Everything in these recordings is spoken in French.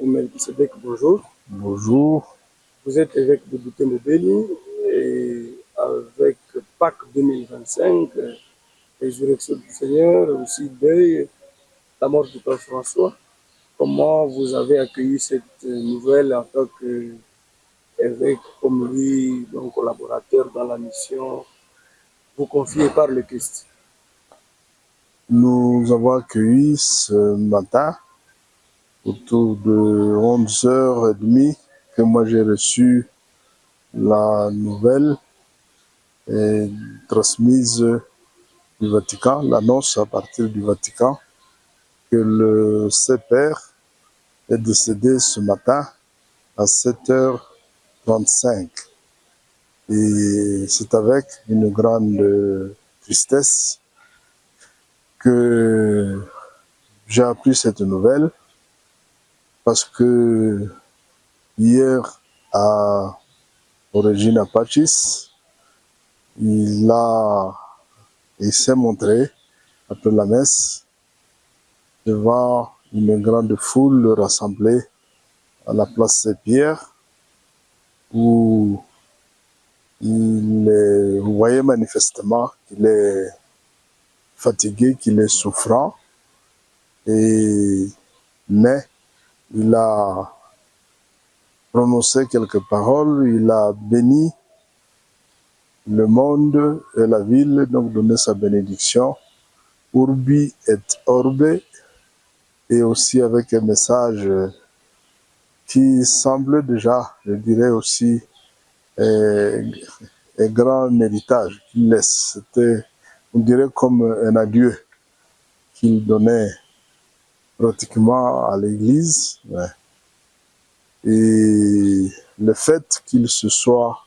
Melchisedec, bonjour. Bonjour. Vous êtes évêque de Butembo-Beni et avec Pâques 2025, résurrection du Seigneur, aussi deuil, la mort du Père François. Comment vous avez accueilli cette nouvelle en tant qu'évêque, comme lui, donc collaborateur dans la mission, vous confiez par le Christ? Nous avons accueilli ce matin, autour de 11h30, que moi j'ai reçu la nouvelle et transmise du Vatican, l'annonce à partir du Vatican, que le Saint-Père est décédé ce matin à 7h35. Et c'est avec une grande tristesse que j'ai appris cette nouvelle, parce que hier à Regina Pacis, il s'est montré après la messe devant une grande foule rassemblée à la place Saint-Pierre, où vous voyez manifestement qu'il est fatigué, qu'il est souffrant, mais il a prononcé quelques paroles, il a béni le monde et la ville, donc donné sa bénédiction, Urbi et Orbe, et aussi avec un message qui semble déjà, je dirais aussi, un grand héritage qu'il laisse. C'était, on dirait, comme un adieu qu'il donnait pratiquement à l'Église. Ouais. Et le fait qu'il se soit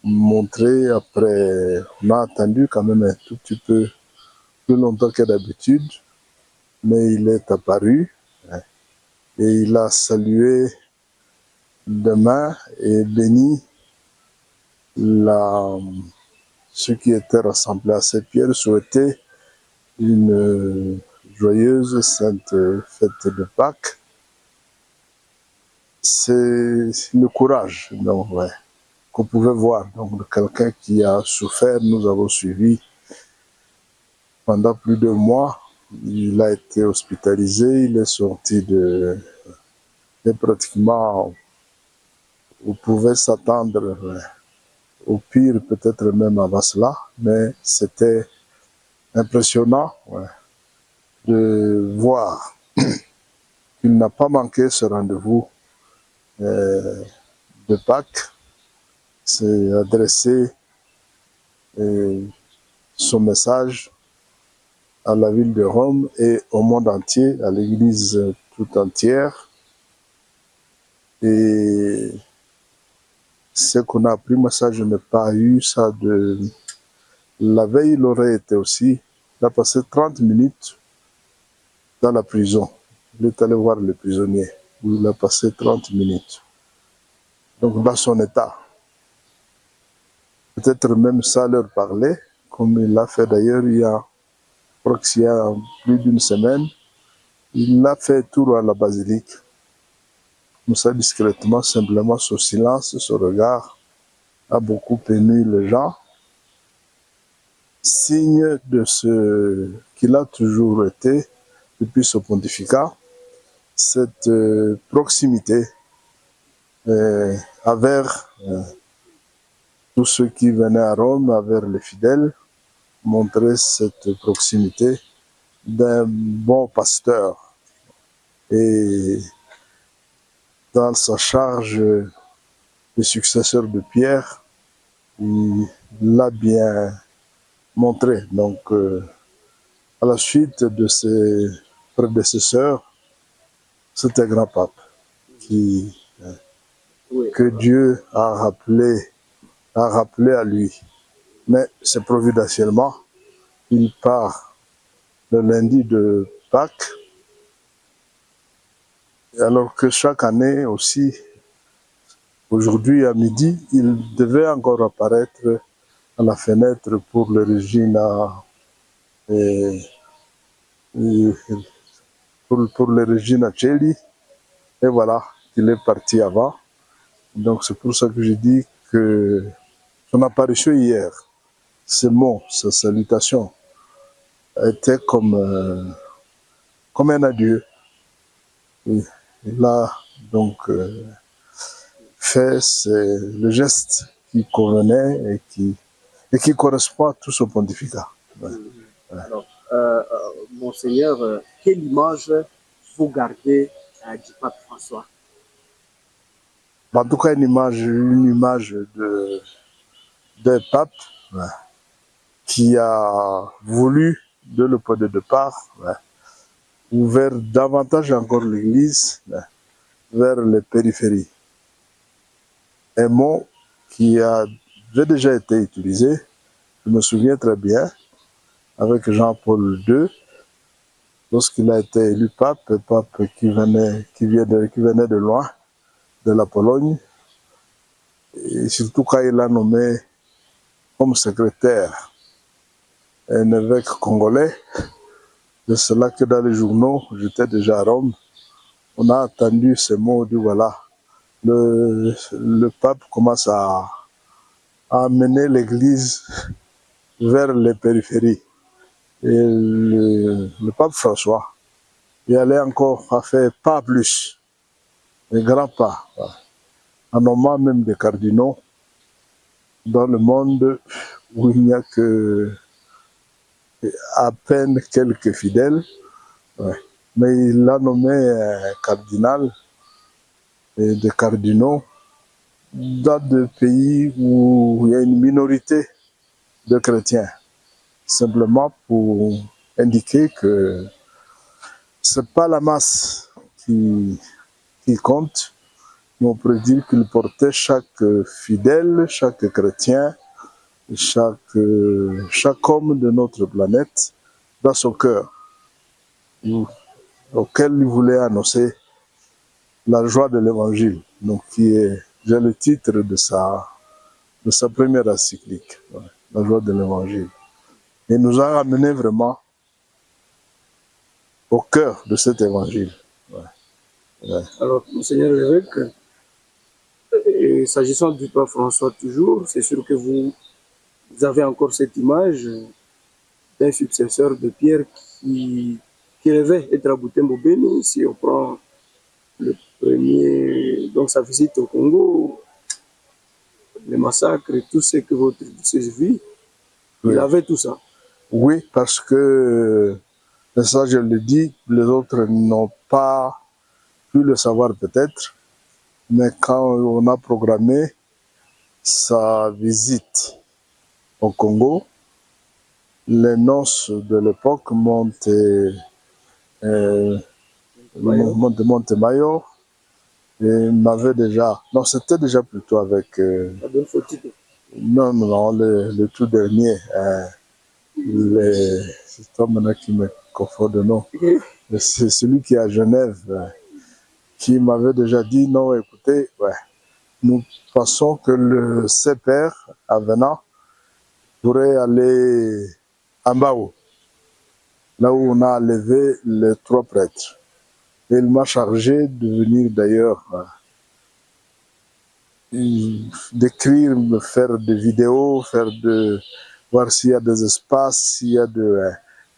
montré après, on a attendu quand même un tout petit peu plus longtemps que d'habitude, mais il est apparu, hein, et il a salué de main et béni ceux qui étaient rassemblés à Saint-Pierre, souhaiter une joyeuse sainte fête de Pâques. C'est le courage, donc, ouais, qu'on pouvait voir, donc, de quelqu'un qui a souffert. Nous avons suivi pendant plus de mois. Il a été hospitalisé, il est sorti et pratiquement, on pouvait s'attendre, ouais, au pire, peut-être même avant cela, mais c'était impressionnant, ouais, de voir qu'il n'a pas manqué ce rendez-vous de Pâques. C'est adressé son message à la ville de Rome et au monde entier, à l'Église tout entière. Et ce qu'on a appris, moi ça je n'ai pas eu ça de... La veille, il aurait été aussi, il a passé 30 minutes dans la prison. Il est allé voir les prisonniers, où il a passé 30 minutes. Donc dans son état. Peut-être même ça leur parlait, comme il l'a fait d'ailleurs il y a plus d'une semaine. Il a fait tour à la basilique. Comme ça, discrètement, simplement, son silence, son regard a beaucoup ému les gens. Signe de ce qu'il a toujours été depuis ce pontificat, cette proximité envers tous ceux qui venaient à Rome, envers les fidèles, montrer cette proximité d'un bon pasteur. Et dans sa charge de successeur de Pierre, il l'a bien montré. Donc, à la suite de ses prédécesseurs, c'était grand pape que Dieu a rappelé à lui. Mais c'est providentiellement, il part le lundi de Pâques, alors que chaque année aussi, aujourd'hui à midi, il devait encore apparaître à la fenêtre pour le Regina, pour le Regina Coeli, Et voilà, il est parti avant. Donc c'est pour ça que je dis que son apparition hier, ces mots, ces salutations, étaient comme un adieu. Et il a donc fait le geste qui convenait et qui correspond à tout son pontificat. Ouais. Alors, Monseigneur, quelle image vous gardez du pape François? En tout cas, une image d'un pape, ouais, qui a voulu, dès le point de départ, ouais, ouvert davantage encore l'Église, ouais, vers les périphéries. Un mot qui avait déjà été utilisé, je me souviens très bien, avec Jean-Paul II, lorsqu'il a été élu pape qui venait de loin, de la Pologne, et surtout quand il a nommé comme secrétaire un évêque congolais. De cela que dans les journaux, j'étais déjà à Rome, on a entendu ces mots de voilà, le pape commence à amener l'Église vers les périphéries. Et le pape François, il allait encore à faire pas plus, des grands pas, voilà, en nommant même des cardinaux dans le monde où il n'y a que à peine quelques fidèles, ouais. Mais il a nommé un cardinal et des cardinaux dans des pays où il y a une minorité de chrétiens, simplement pour indiquer que c'est pas la masse qui compte, mais on peut dire qu'il portait chaque fidèle, chaque chrétien, chaque homme de notre planète dans son cœur, auquel il voulait annoncer la joie de l'évangile, donc qui est le titre de sa première encyclique, ouais, la joie de l'évangile. Et nous a ramené vraiment au cœur de cet évangile. Ouais. Ouais. Alors, Monseigneur l'évêque, s'agissant du pape François toujours, c'est sûr que vous avez encore cette image d'un successeur de Pierre qui rêvait être à Butembo Beni. Si on prend le premier, donc sa visite au Congo, les massacres et tout ce que votre prédécesseur vit, oui. Il avait tout ça. Oui, parce que, ça je le dis, les autres n'ont pas pu le savoir peut-être, mais quand on a programmé sa visite au Congo, les noces de l'époque Montemayor, et m'avait déjà, non, c'était déjà plutôt avec non, le tout dernier, c'est toi maintenant qui me confond de nom, c'est celui qui est à Genève, qui m'avait déjà dit non, écoutez, ouais, nous pensons que le Saint-Père, avenant, pourrait aller en Mbao, là où on a enlevé les 3 prêtres. Et il m'a chargé de venir d'ailleurs d'écrire, de faire des vidéos, voir s'il y a des espaces, s'il y a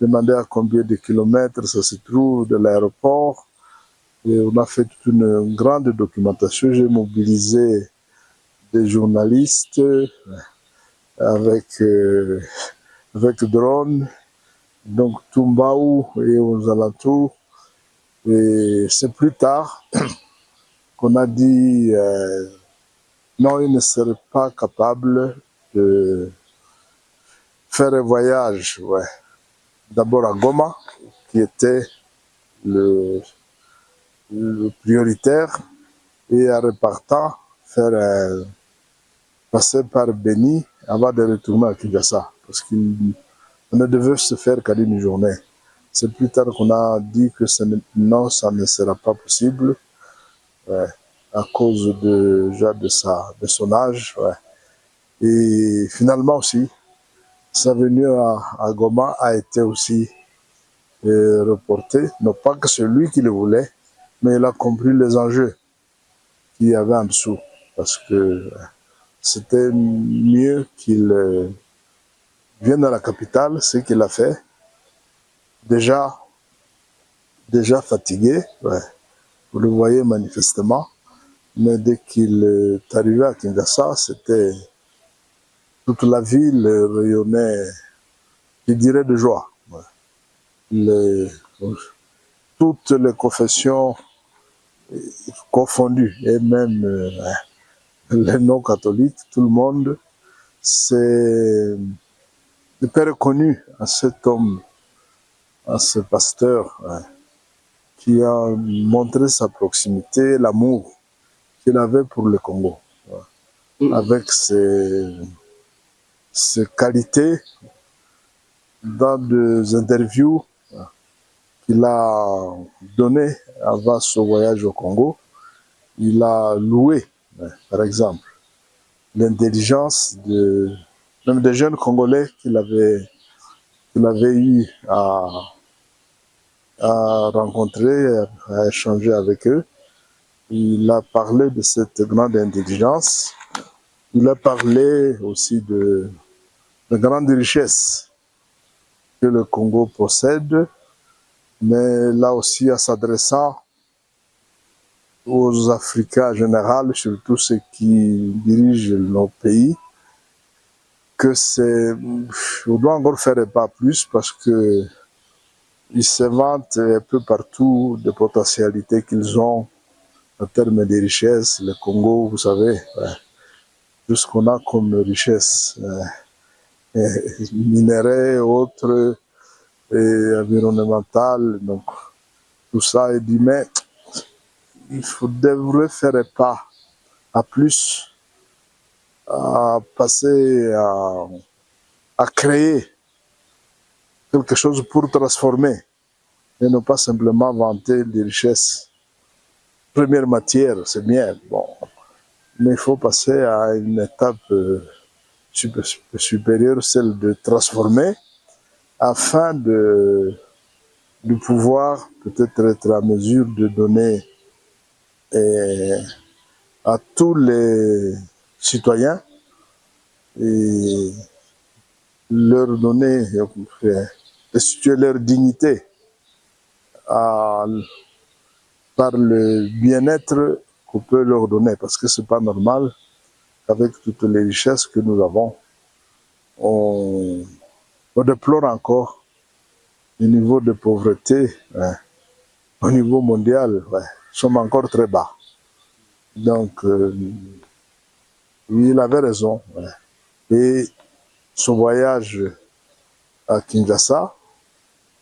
demander à combien de kilomètres ça se trouve de l'aéroport. Et on a fait toute une grande documentation. J'ai mobilisé des journalistes avec drone, donc Tumbao et aux alentours. Et c'est plus tard qu'on a dit non, il ne serait pas capable de faire un voyage, ouais. D'abord à Goma, qui était le prioritaire, et en repartant, passer par Beni avant de retourner à Kinshasa, parce qu'on ne devait se faire qu'à une journée. C'est plus tard qu'on a dit que ça ne sera pas possible, ouais, à cause de son âge. Ouais. Et finalement aussi, sa venue à Goma a été aussi reportée, non pas que celui qui le voulait, mais il a compris les enjeux qu'il y avait en dessous, parce que c'était mieux qu'il vienne à la capitale, ce qu'il a fait, déjà fatigué, ouais, vous le voyez manifestement, mais dès qu'il est arrivé à Kinshasa, c'était toute la ville rayonnait, je dirais, de joie. Ouais. Les, toutes les confessions confondues, et même les non-catholiques, tout le monde s'est reconnu à cet homme, à ce pasteur, ouais, qui a montré sa proximité, l'amour qu'il avait pour le Congo, ouais, avec ses qualités dans des interviews qu'il a données avant son voyage au Congo. Il a loué, par exemple, l'intelligence même des jeunes Congolais qu'il avait eu à rencontrer, à échanger avec eux. Il a parlé de cette grande intelligence. Il a parlé aussi de grandes richesses que le Congo possède, mais là aussi en s'adressant aux Africains en général, surtout ceux qui dirigent nos pays, que on doit encore faire un pas plus parce que ils se vantent un peu partout des potentialités qu'ils ont en termes de richesses. Le Congo, vous savez, tout ce qu'on a comme richesse, minerais, autres, et environnementales, donc tout ça est dit, mais il devrait faire un pas à plus, à passer à créer quelque chose pour transformer et ne pas simplement vanter des richesses. Première matière, c'est bien, bon, mais il faut passer à une étape supérieure, celle de transformer, afin de pouvoir peut-être être à mesure de donner à tous les citoyens et leur donner, restituer leur dignité par le bien-être qu'on peut leur donner, parce que c'est pas normal qu'avec toutes les richesses que nous avons, on déplore encore le niveau de pauvreté au niveau mondial, sommes encore très bas. Donc, il avait raison. Et son voyage à Kinshasa,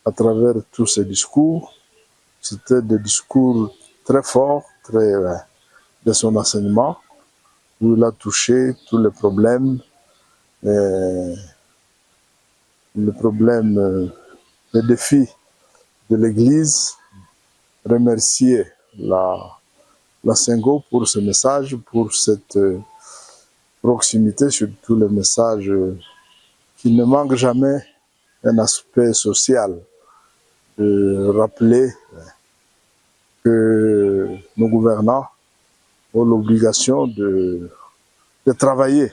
à travers tous ces discours, c'était des discours très forts, de son enseignement, où il a touché tous les problèmes, les défis de l'Église, remercier la Sengo pour ce message, pour cette proximité, surtout le message qui ne manque jamais un aspect social, de rappeler que nos gouvernants ont l'obligation de travailler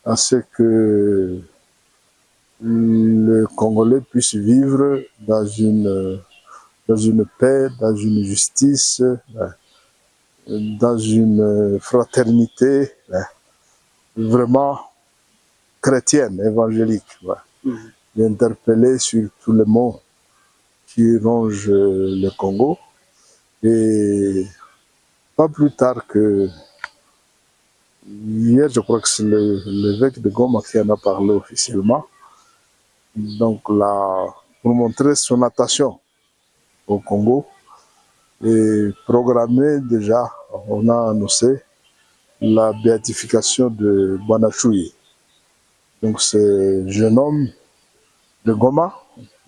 à ce que le Congolais puisse vivre dans une paix, dans une justice, dans une fraternité vraiment chrétienne, évangélique. D'interpeller sur tous les maux qui rongent le Congo. Et pas plus tard que hier, je crois que c'est l'évêque de Goma qui en a parlé officiellement. Donc là, pour montrer son attention au Congo et programmer déjà, on a annoncé la béatification de Bwanachui. Donc c'est jeune homme de Goma,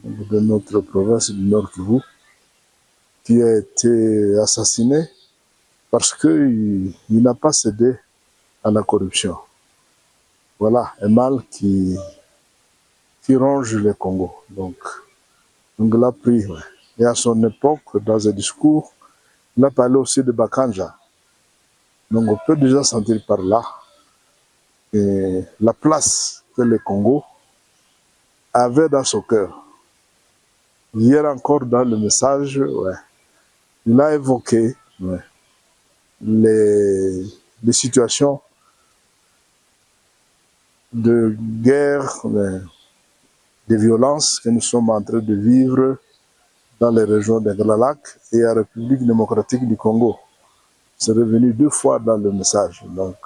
de notre province du Nord Kivu, qui a été assassiné parce qu'il n'a pas cédé à la corruption. Voilà, un mal qui ronge le Congo. Donc l'a pris. Ouais. Et à son époque, dans un discours, Il a parlé aussi de Bakanja. Donc on peut déjà sentir par là la place que le Congo avait dans son cœur. Hier encore dans le message, ouais, il a évoqué les situations de guerre, de violence que nous sommes en train de vivre dans les régions des Grands Lacs et la République démocratique du Congo. C'est revenu 2 fois dans le message. Donc,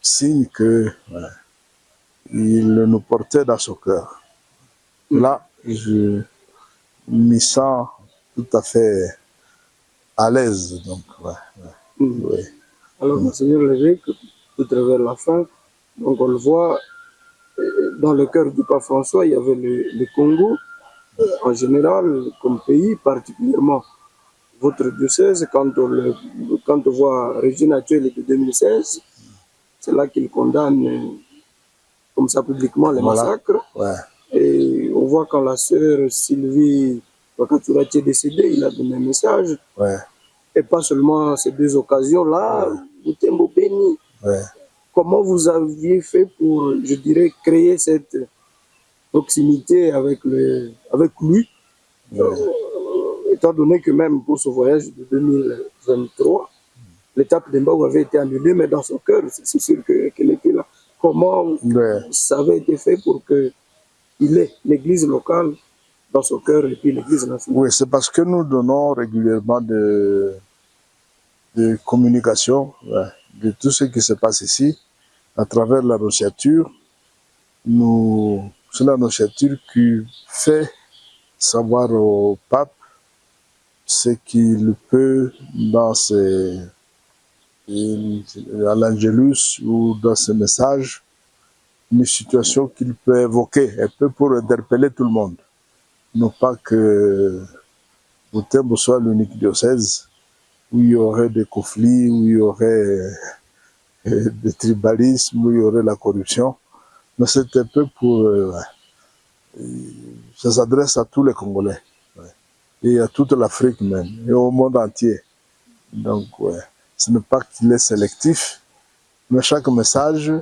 signe que il nous portait dans son cœur. Là, je m'y sens tout à fait à l'aise. Donc, Oui. Alors, Monseigneur l'évêque, tout à travers la fin, donc on le voit, dans le cœur du pape François, il y avait le Congo, en général, comme pays, particulièrement votre diocèse, quand on voit Régine actuelle de 2016, c'est là qu'il condamne comme ça publiquement les massacres. Ouais. Et on voit quand la sœur Sylvie Wakaturati est décédée, il a donné un message. Ouais. Et pas seulement ces 2 occasions-là, Butembo Béni. Ouais. Comment vous aviez fait pour, je dirais, créer cette proximité avec lui, étant donné que même pour ce voyage de 2023, l'étape d'Embao avait été annulée, mais dans son cœur, c'est sûr qu'elle était là. Comment ça avait été fait pour qu'il ait l'église locale dans son cœur et puis l'église nationale? Oui, c'est parce que nous donnons régulièrement de communication de tout ce qui se passe ici à travers l'annonciature. C'est l'annonciature qui fait savoir au pape ce qu'il peut dans à l'Angelus ou dans ses messages, une situation qu'il peut évoquer, un peu pour interpeller tout le monde. Non pas que Butembo soit l'unique diocèse où il y aurait des conflits, où il y aurait des tribalismes, où il y aurait la corruption. Mais c'est un peu pour... ça s'adresse à tous les Congolais. Et à toute l'Afrique même, et au monde entier. Donc, ce n'est pas qu'il est sélectif, mais chaque message,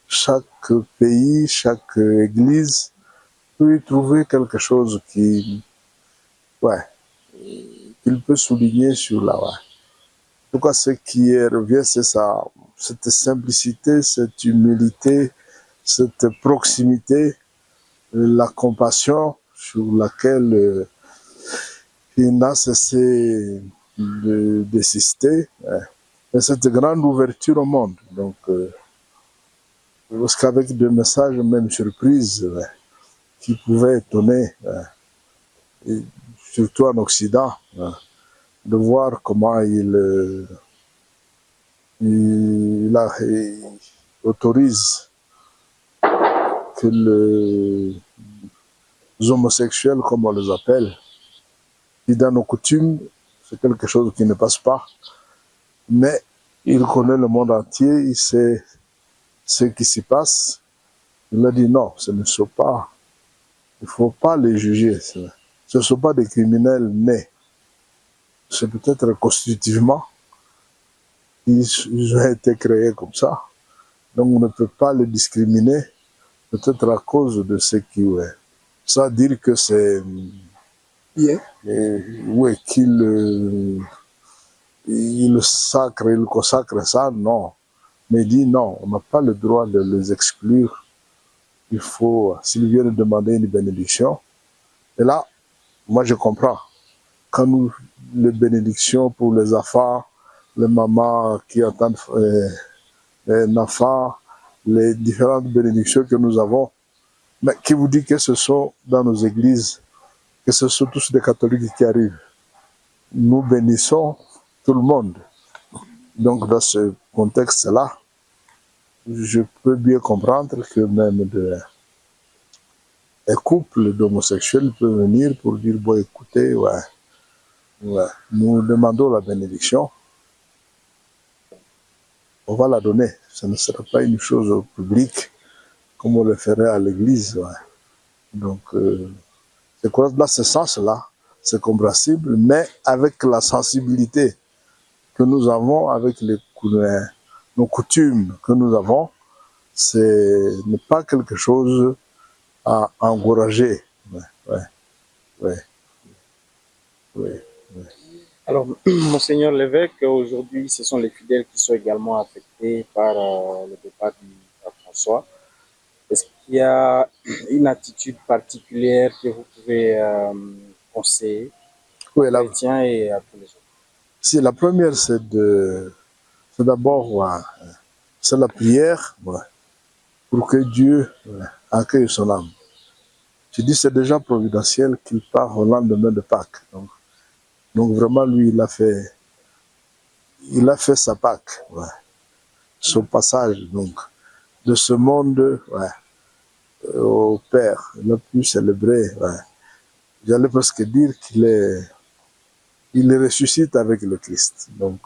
chaque pays, chaque église peut y trouver quelque chose qu'il peut souligner sur la En tout cas, ce qui revient, c'est ça, cette simplicité, cette humilité, cette proximité, la compassion sur laquelle il n'a cessé d'insister, et cette grande ouverture au monde. Donc, parce qu'avec des messages même surprises qui pouvaient étonner, et surtout en Occident, de voir comment il autorise que les homosexuels, comme on les appelle, qui dans nos coutumes, c'est quelque chose qui ne passe pas. Mais il connaît le monde entier, il sait ce qui s'y passe. Il a dit non, ce ne sont pas, il ne faut pas les juger. Ce ne sont pas des criminels nés. C'est peut-être constitutivement, ils ont été créés comme ça. Donc on ne peut pas les discriminer, peut-être à cause de ce qui est. Ça veut dire que c'est... oui, qu'il il consacre ça, non. Mais il dit non, on n'a pas le droit de les exclure. Il faut, s'ils viennent demander une bénédiction, et là, moi je comprends. Quand nous, les bénédictions pour les enfants, les mamans qui attendent un enfant, les différentes bénédictions que nous avons, mais qui vous dit que ce sont dans nos églises, que ce sont tous des catholiques qui arrivent. Nous bénissons tout le monde. Donc dans ce contexte-là, je peux bien comprendre que même un couple d'homosexuels peut venir pour dire, bon écoutez, nous demandons la bénédiction, on va la donner. Ce ne sera pas une chose publique comme on le ferait à l'église. Donc, je crois que dans ce sens-là, c'est compréhensible, mais avec la sensibilité que nous avons, avec nos coutumes que nous avons, ce n'est pas quelque chose à encourager. Ouais, ouais, ouais, ouais. Alors, Monseigneur l'évêque, aujourd'hui, ce sont les fidèles qui sont également affectés par le départ du pape François. Est-ce qu'il y a une attitude particulière que vous pouvez conseiller aux chrétiens et à tous les autres? Si, la première, c'est d'abord c'est la prière pour que Dieu accueille son âme. Je dis c'est déjà providentiel qu'il part au lendemain de Pâques. Donc vraiment, lui, il a fait sa Pâques, son passage donc de ce monde au Père. Il a pu célébrer. J'allais presque dire il ressuscite avec le Christ. Donc,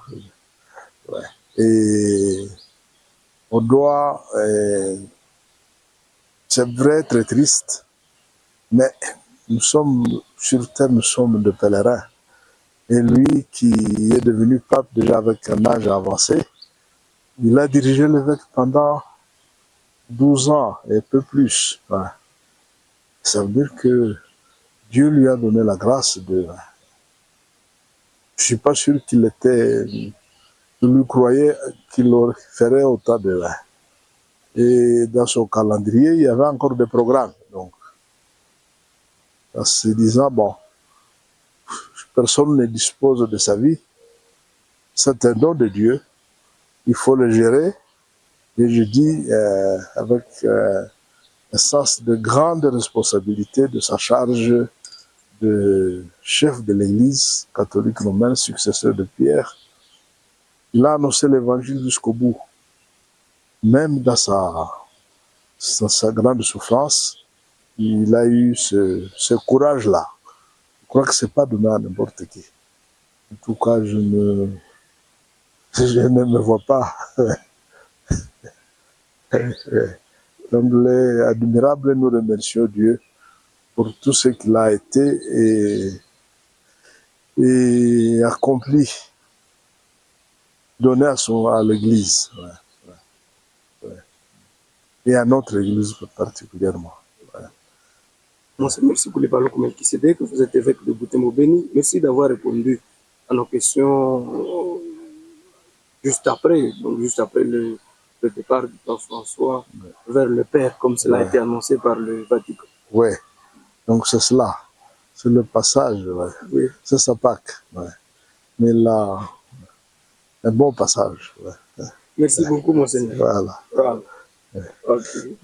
et on doit, c'est vrai, très triste, mais nous sommes sur terre, nous sommes des pèlerins. Et lui qui est devenu pape déjà avec un âge avancé, il a dirigé l'évêque pendant 12 ans et un peu plus. Ça veut dire que Dieu lui a donné la grâce de... Je ne suis pas sûr qu'il lui croyait qu'il ferait autant de... Et dans son calendrier, il y avait encore des programmes. Donc, en se disant, bon, personne ne dispose de sa vie. C'est un don de Dieu. Il faut le gérer. Et je dis avec un sens de grande responsabilité de sa charge de chef de l'Église catholique romaine, successeur de Pierre. Il a annoncé l'Évangile jusqu'au bout. Même dans sa grande souffrance, il a eu ce courage-là. Je crois que ce n'est pas donné à n'importe qui. En tout cas, je ne me vois pas. Donc, il est admirable et nous remercions Dieu pour tout ce qu'il a été et accompli, donné à l'Église. Et à notre Église particulièrement. Monseigneur, merci pour les paroles comme Melchisedec, que vous êtes évêque de Butembo Béni. Merci d'avoir répondu à nos questions juste après le départ du pape François vers le Père, comme cela a été annoncé par le Vatican. Oui, donc c'est cela. C'est le passage, oui. C'est sa Pâques. Mais là, un bon passage. Merci beaucoup, Monseigneur. Voilà. Okay.